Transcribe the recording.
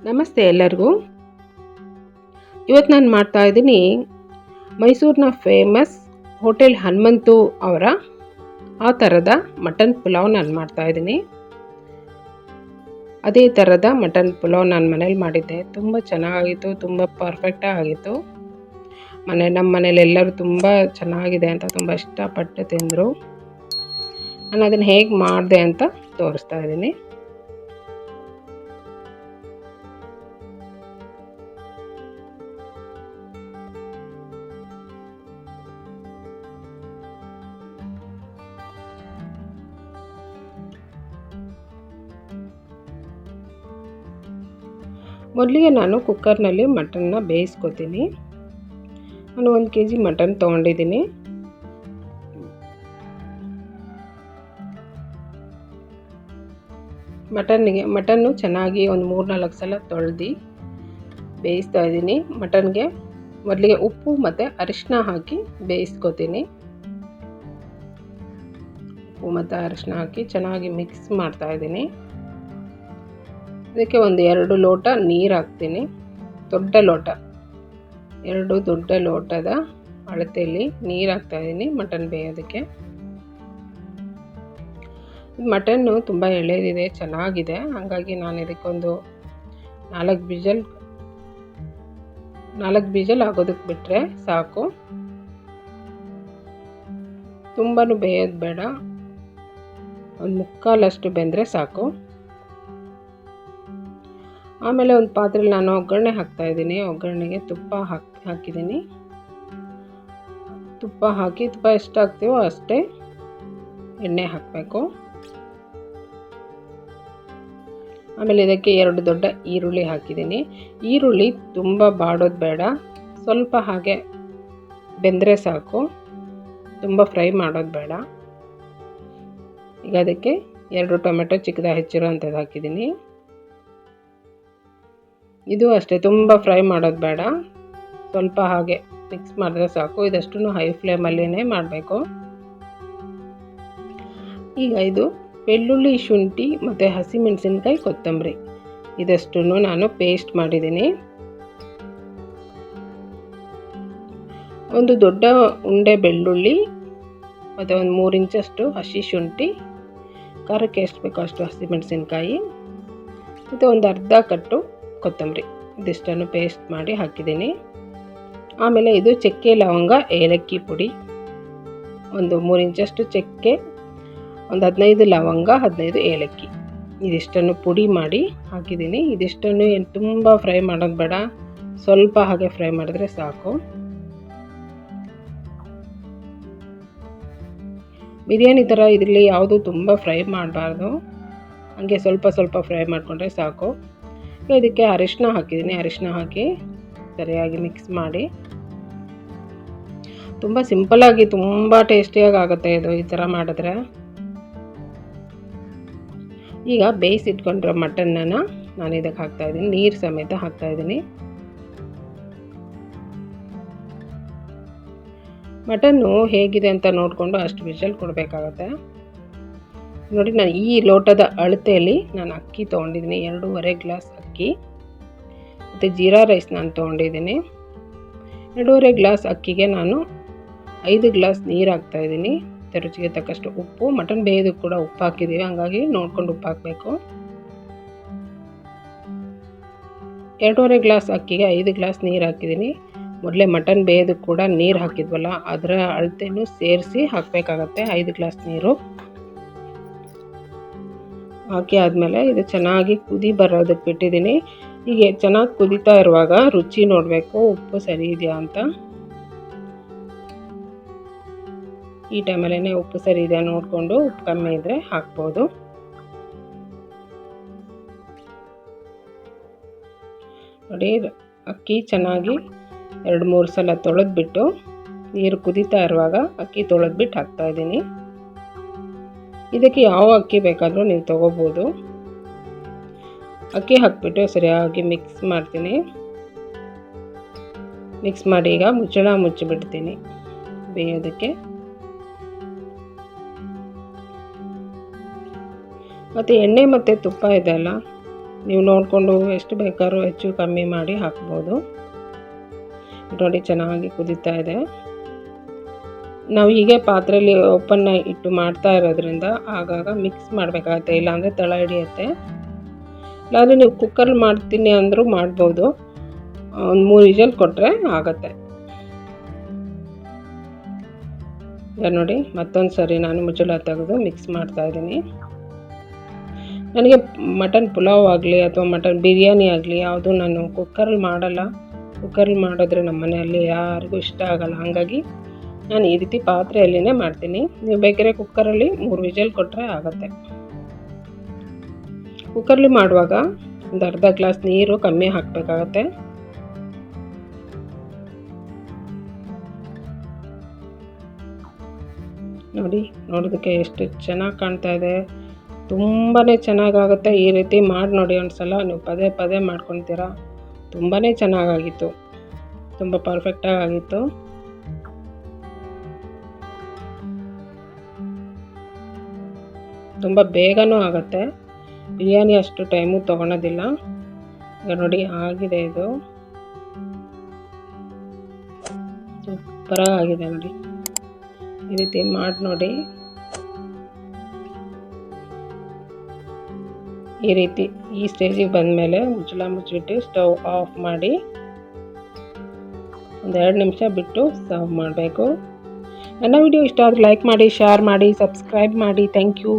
ನಮಸ್ತೆ ಎಲ್ಲರಿಗೂ. ಇವತ್ತು ನಾನು ಮಾಡ್ತಾ ಇದ್ದೀನಿ ಮೈಸೂರಿನ ಫೇಮಸ್ ಹೋಟೆಲ್ ಹನುಮಂತು ಅವರ ಆ ಥರದ ಮಟನ್ ಪುಲಾವ್ ನಾನು ಮಾಡ್ತಾ ಇದ್ದೀನಿ. ಅದೇ ಥರದ ಮಟನ್ ಪುಲಾವ್ ನಾನು ಮನೇಲಿ ಮಾಡಿದ್ದೆ. ತುಂಬ ಚೆನ್ನಾಗಿತ್ತು, ತುಂಬ ಪರ್ಫೆಕ್ಟಾಗಿ ಆಗಿತ್ತು. ನಮ್ಮ ಮನೇಲಿ ಎಲ್ಲರೂ ತುಂಬ ಚೆನ್ನಾಗಿದೆ ಅಂತ ತುಂಬ ಇಷ್ಟಪಟ್ಟು ತಿಂದರು. ನಾನು ಅದನ್ನು ಹೇಗೆ ಮಾಡಿದೆ ಅಂತ ತೋರಿಸ್ತಾ ಇದ್ದೀನಿ. ಮೊದಲಿಗೆ ನಾನು ಕುಕ್ಕರ್ನಲ್ಲಿ ಮಟನ್ನ ಬೇಯಿಸ್ಕೊತೀನಿ. ನಾನು 1 kg ಮಟನ್ ತೊಗೊಂಡಿದ್ದೀನಿ. ಮಟನ್ನು ಚೆನ್ನಾಗಿ ಒಂದು 3-4 ಸಲ ತೊಳೆದು ಬೇಯಿಸ್ತಾ ಇದ್ದೀನಿ. ಮಟನ್ಗೆ ಮೊದಲಿಗೆ ಉಪ್ಪು ಮತ್ತು ಅರಿಶಿನ ಹಾಕಿ ಬೇಯಿಸ್ಕೊತೀನಿ. ಉಪ್ಪು ಮತ್ತು ಅರಿಶಿನ ಹಾಕಿ ಚೆನ್ನಾಗಿ ಮಿಕ್ಸ್ ಮಾಡ್ತಾ ಇದ್ದೀನಿ. ಇದಕ್ಕೆ ಒಂದು 2 ಲೋಟ ನೀರು ಹಾಕ್ತೀನಿ. ದೊಡ್ಡ ಲೋಟದ ಅಳತೆಯಲ್ಲಿ ನೀರು ಹಾಕ್ತಾ ಇದ್ದೀನಿ ಮಟನ್ ಬೇಯೋದಕ್ಕೆ. ಮಟನ್ನು ತುಂಬ ಎಳೆದಿದೆ, ಚೆನ್ನಾಗಿದೆ. ಹಾಗಾಗಿ ನಾನು ಇದಕ್ಕೊಂದು 4 ವಿಜಲ್ ಆಗೋದಕ್ಕೆ ಬಿಟ್ಟರೆ ಸಾಕು. ತುಂಬಾ ಬೇಯೋದು ಬೇಡ, ಒಂದು 3/4 ಬೆಂದರೆ ಸಾಕು. ಆಮೇಲೆ ಒಂದು ಪಾತ್ರೆಯಲ್ಲಿ ನಾನು ಒಗ್ಗರಣೆ ಹಾಕ್ತಾಯಿದ್ದೀನಿ. ಒಗ್ಗರಣೆಗೆ ತುಪ್ಪ ಹಾಕಿದ್ದೀನಿ. ತುಪ್ಪ ಎಷ್ಟು ಹಾಕ್ತೀವೋ ಅಷ್ಟೇ ಎಣ್ಣೆ ಹಾಕಬೇಕು. ಆಮೇಲೆ ಇದಕ್ಕೆ 2 ದೊಡ್ಡ ಈರುಳ್ಳಿ ಹಾಕಿದ್ದೀನಿ. ಈರುಳ್ಳಿ ತುಂಬ ಬಾಡೋದು ಬೇಡ, ಸ್ವಲ್ಪ ಹಾಗೆ ಬೆಂದರೆ ಸಾಕು, ತುಂಬ ಫ್ರೈ ಮಾಡೋದು ಬೇಡ. ಈಗ ಅದಕ್ಕೆ 2 ಟೊಮೆಟೊ ಚಿಕ್ಕದಾಗಿ ಹೆಚ್ಚಿರೋ ಅಂಥದ್ದು ಹಾಕಿದ್ದೀನಿ. ಇದು ಅಷ್ಟೇ, ತುಂಬ ಫ್ರೈ ಮಾಡೋದು ಬೇಡ, ಸ್ವಲ್ಪ ಹಾಗೆ ಮಿಕ್ಸ್ ಮಾಡಿದ್ರೆ ಸಾಕು. ಇದಷ್ಟು ಹೈ ಫ್ಲೇಮಲ್ಲೇ ಮಾಡಬೇಕು. ಈಗ ಇದು ಬೆಳ್ಳುಳ್ಳಿ, ಶುಂಠಿ ಮತ್ತು ಹಸಿಮೆಣಸಿನ್ಕಾಯಿ, ಕೊತ್ತಂಬರಿ ಇದಷ್ಟು ನಾನು ಪೇಸ್ಟ್ ಮಾಡಿದ್ದೀನಿ. ಒಂದು ದೊಡ್ಡ ಉಂಡೆ ಬೆಳ್ಳುಳ್ಳಿ ಮತ್ತು ಒಂದು 3 ಇಂಚಷ್ಟು ಹಸಿ ಶುಂಠಿ, ಖಾರಕ್ಕೆ ಎಷ್ಟು ಬೇಕೋ ಅಷ್ಟು ಹಸಿಮೆಣಸಿನ್ಕಾಯಿ ಮತ್ತು ಒಂದು ಅರ್ಧ ಕಟ್ಟು ಕೊತ್ತಂಬರಿ, ಇದಿಷ್ಟನ್ನು ಪೇಸ್ಟ್ ಮಾಡಿ ಹಾಕಿದ್ದೀನಿ. ಆಮೇಲೆ ಇದು ಚಕ್ಕೆ, ಲವಂಗ, ಏಲಕ್ಕಿ ಪುಡಿ, ಒಂದು 3 ಇಂಚಷ್ಟು ಚಕ್ಕೆ, ಒಂದು 15 ಲವಂಗ, 15 ಏಲಕ್ಕಿ, ಇದಿಷ್ಟನ್ನು ಪುಡಿ ಮಾಡಿ ಹಾಕಿದ್ದೀನಿ. ಇದಿಷ್ಟನ್ನು ಏನು ತುಂಬ ಫ್ರೈ ಮಾಡೋದು ಬೇಡ, ಸ್ವಲ್ಪ ಹಾಗೆ ಫ್ರೈ ಮಾಡಿದ್ರೆ ಸಾಕು. ಬಿರಿಯಾನಿ ಥರ ಇದರಲ್ಲಿ ಯಾವುದು ತುಂಬ ಫ್ರೈ ಮಾಡಬಾರ್ದು, ಹಾಗೆ ಸ್ವಲ್ಪ ಫ್ರೈ ಮಾಡಿಕೊಂಡ್ರೆ ಸಾಕು. ಇದಕ್ಕೆ ಅರಿಶಿನ ಹಾಕಿದ್ದೀನಿ. ಅರಿಶಿನ ಹಾಕಿ ಸರಿಯಾಗಿ ಮಿಕ್ಸ್ ಮಾಡಿ. ತುಂಬ ಸಿಂಪಲ್ಲಾಗಿ ತುಂಬ ಟೇಸ್ಟಿಯಾಗಿ ಆಗುತ್ತೆ ಇದು ಈ ಥರ ಮಾಡಿದ್ರೆ. ಈಗ ಬೇಯಿಸಿಟ್ಕೊಂಡಿರೋ ಮಟನ್ನನ್ನು ನಾನು ಇದಕ್ಕೆ ಹಾಕ್ತಾಯಿದ್ದೀನಿ, ನೀರು ಸಮೇತ ಹಾಕ್ತಾಯಿದ್ದೀನಿ. ಮಟನ್ನು ಹೇಗಿದೆ ಅಂತ ನೋಡಿಕೊಂಡು ಅಷ್ಟು ವಿಷಲ್ ಕೊಡಬೇಕಾಗತ್ತೆ. ನೋಡಿ, ನಾನು ಈ ಲೋಟದ ಅಳತೆಯಲ್ಲಿ ನಾನು ಅಕ್ಕಿ ತೊಗೊಂಡಿದ್ದೀನಿ. 2.5 ಗ್ಲಾಸ್ ಅಕ್ಕಿ ಮತ್ತು ಜೀರಾ ರೈಸ್ ನಾನು ತೊಗೊಂಡಿದ್ದೀನಿ. 2.5 ಗ್ಲಾಸ್ ಅಕ್ಕಿಗೆ ನಾನು 5 ಗ್ಲಾಸ್ ನೀರು ಹಾಕ್ತಾಯಿದ್ದೀನಿ. ರುಚಿಗೆ ತಕ್ಕಷ್ಟು ಉಪ್ಪು, ಮಟನ್ ಬೇಯೋದಕ್ಕೆ ಕೂಡ ಉಪ್ಪು ಹಾಕಿದ್ದೀವಿ, ಹಾಗಾಗಿ ನೋಡ್ಕೊಂಡು ಉಪ್ಪು ಹಾಕಬೇಕು. 2.5 ಗ್ಲಾಸ್ ಅಕ್ಕಿಗೆ 5 ಗ್ಲಾಸ್ ನೀರು ಹಾಕಿದ್ದೀನಿ. ಮೊದಲೇ ಮಟನ್ ಬೇಯೋದಕ್ಕೆ ಕೂಡ ನೀರು ಹಾಕಿದ್ವಲ್ಲ, ಅದರ ಅಳತೆನೂ ಸೇರಿಸಿ ಹಾಕಬೇಕಾಗತ್ತೆ. 5 ಗ್ಲಾಸ್ ನೀರು ಹಾಕಿ ಆದಮೇಲೆ ಇದು ಚೆನ್ನಾಗಿ ಕುದಿ ಬರೋದಕ್ಕೆ ಬಿಟ್ಟಿದ್ದೀನಿ. ಹೀಗೆ ಚೆನ್ನಾಗಿ ಕುದೀತಾ ಇರುವಾಗ ರುಚಿ ನೋಡಬೇಕು, ಉಪ್ಪು ಸರಿ ಇದೆಯಾ ಅಂತ. ಈ ಟೈಮಲ್ಲೇ ಉಪ್ಪು ಸರಿ ಇದೆಯಾ ನೋಡಿಕೊಂಡು, ಉಪ್ಪು ಕಮ್ಮಿ ಇದ್ದರೆ ಹಾಕ್ಬೋದು. ನೋಡಿ, ಅಕ್ಕಿ ಚೆನ್ನಾಗಿ 2-3 ಸಲ ತೊಳೆದ್ಬಿಟ್ಟು, ನೀರು ಕುದೀತಾ ಇರುವಾಗ ಅಕ್ಕಿ ತೊಳೆದ್ಬಿಟ್ಟು ಹಾಕ್ತಾಯಿದ್ದೀನಿ. ಇದಕ್ಕೆ ಯಾವ ಅಕ್ಕಿ ಬೇಕಾದರೂ ನೀವು ತೊಗೋಬೋದು. ಅಕ್ಕಿ ಹಾಕ್ಬಿಟ್ಟು ಸರಿಯಾಗಿ ಮಿಕ್ಸ್ ಮಾಡ್ತೀನಿ. ಮಿಕ್ಸ್ ಮಾಡಿ ಈಗ ಮುಚ್ಚಿಬಿಡ್ತೀನಿ ಬೇಯೋದಕ್ಕೆ. ಮತ್ತು ಎಣ್ಣೆ ಮತ್ತು ತುಪ್ಪ ಇದೆಯಲ್ಲ, ನೀವು ನೋಡಿಕೊಂಡು ಎಷ್ಟು ಬೇಕಾದ್ರೂ ಹೆಚ್ಚು ಕಮ್ಮಿ ಮಾಡಿ ಹಾಕ್ಬೋದು. ನೋಡಿ ಚೆನ್ನಾಗಿ ಕುದೀತಾ ಇದೆ. ನಾವು ಹೀಗೆ ಪಾತ್ರೆಯಲ್ಲಿ ಓಪನ್ನ ಇಟ್ಟು ಮಾಡ್ತಾ ಇರೋದ್ರಿಂದ ಆಗಾಗ ಮಿಕ್ಸ್ ಮಾಡಬೇಕಾಗತ್ತೆ, ಇಲ್ಲಾಂದರೆ ತಳ ಹಿಡಿಯುತ್ತೆ. ಇಲ್ಲಾಂದರೆ ನೀವು ಕುಕ್ಕರಲ್ಲಿ ಮಾಡ್ತೀನಿ ಅಂದರೂ ಮಾಡ್ಬೋದು. ಒಂದು 3 ವಿಷಲ್ ಕೊಟ್ಟರೆ ಆಗುತ್ತೆ. ಈಗ ನೋಡಿ ಮತ್ತೊಂದು ಸರಿ ನಾನು ಮುಚ್ಚಳ ತೆಗೆದು ಮಿಕ್ಸ್ ಮಾಡ್ತಾಯಿದ್ದೀನಿ. ನನಗೆ ಮಟನ್ ಪುಲಾವ್ ಆಗಲಿ ಅಥವಾ ಮಟನ್ ಬಿರಿಯಾನಿ ಆಗಲಿ ಯಾವುದು ನಾನು ಕುಕ್ಕರಲ್ಲಿ ಮಾಡಲ್ಲ. ಕುಕ್ಕರಲ್ಲಿ ಮಾಡಿದ್ರೆ ನಮ್ಮ ಮನೆಯಲ್ಲಿ ಯಾರಿಗೂ ಇಷ್ಟ ಆಗಲ್ಲ. ಹಾಗಾಗಿ ನಾನು ಈ ರೀತಿ ಪಾತ್ರೆಯಲ್ಲಿನೇ ಮಾಡ್ತೀನಿ. ನೀವು ಬೇಕಾದ್ರೆ ಕುಕ್ಕರಲ್ಲಿ 3 ವಿಷಲ್ ಕೊಟ್ಟರೆ ಆಗುತ್ತೆ. ಕುಕ್ಕರಲ್ಲಿ ಮಾಡುವಾಗ ಒಂದು ಅರ್ಧ ಗ್ಲಾಸ್ ನೀರು ಕಮ್ಮಿ ಹಾಕಬೇಕಾಗತ್ತೆ. ನೋಡಿ ನೋಡೋದಕ್ಕೆ ಎಷ್ಟು ಚೆನ್ನಾಗಿ ಕಾಣ್ತಾ ಇದೆ. ತುಂಬಾ ಚೆನ್ನಾಗಾಗುತ್ತೆ. ಈ ರೀತಿ ಮಾಡಿ ನೋಡಿ ಒಂದು ಸಲ, ನೀವು ಪದೇ ಪದೇ ಮಾಡ್ಕೊತೀರಾ. ತುಂಬಾ ಚೆನ್ನಾಗಾಗಿತ್ತು, ತುಂಬ ಪರ್ಫೆಕ್ಟಾಗಿ ಆಗಿತ್ತು. ತುಂಬ ಬೇಗನೂ ಆಗುತ್ತೆ. ಬಿರಿಯಾನಿ ಅಷ್ಟು ಟೈಮು ತೊಗೊಳೋದಿಲ್ಲ. ಈಗ ನೋಡಿ ಆಗಿದೆ, ಇದು ಸೂಪರಾಗಿ ಆಗಿದೆ ನೋಡಿ. ಈ ರೀತಿ ಮಾಡಿ ನೋಡಿ. ಈ ರೀತಿ ಈ ಸ್ಟೇಜಿಗೆ ಬಂದಮೇಲೆ ಮುಚ್ಚಳ ಮುಚ್ಚಿಬಿಟ್ಟು ಸ್ಟವ್ ಆಫ್ ಮಾಡಿ ಒಂದು 2 ನಿಮಿಷ ಬಿಟ್ಟು ಸರ್ವ್ ಮಾಡಬೇಕು. ನನ್ನ ವಿಡಿಯೋ ಇಷ್ಟ ಆದರೆ ಲೈಕ್ ಮಾಡಿ, ಶೇರ್ ಮಾಡಿ, ಸಬ್ಸ್ಕ್ರೈಬ್ ಮಾಡಿ. Thank you.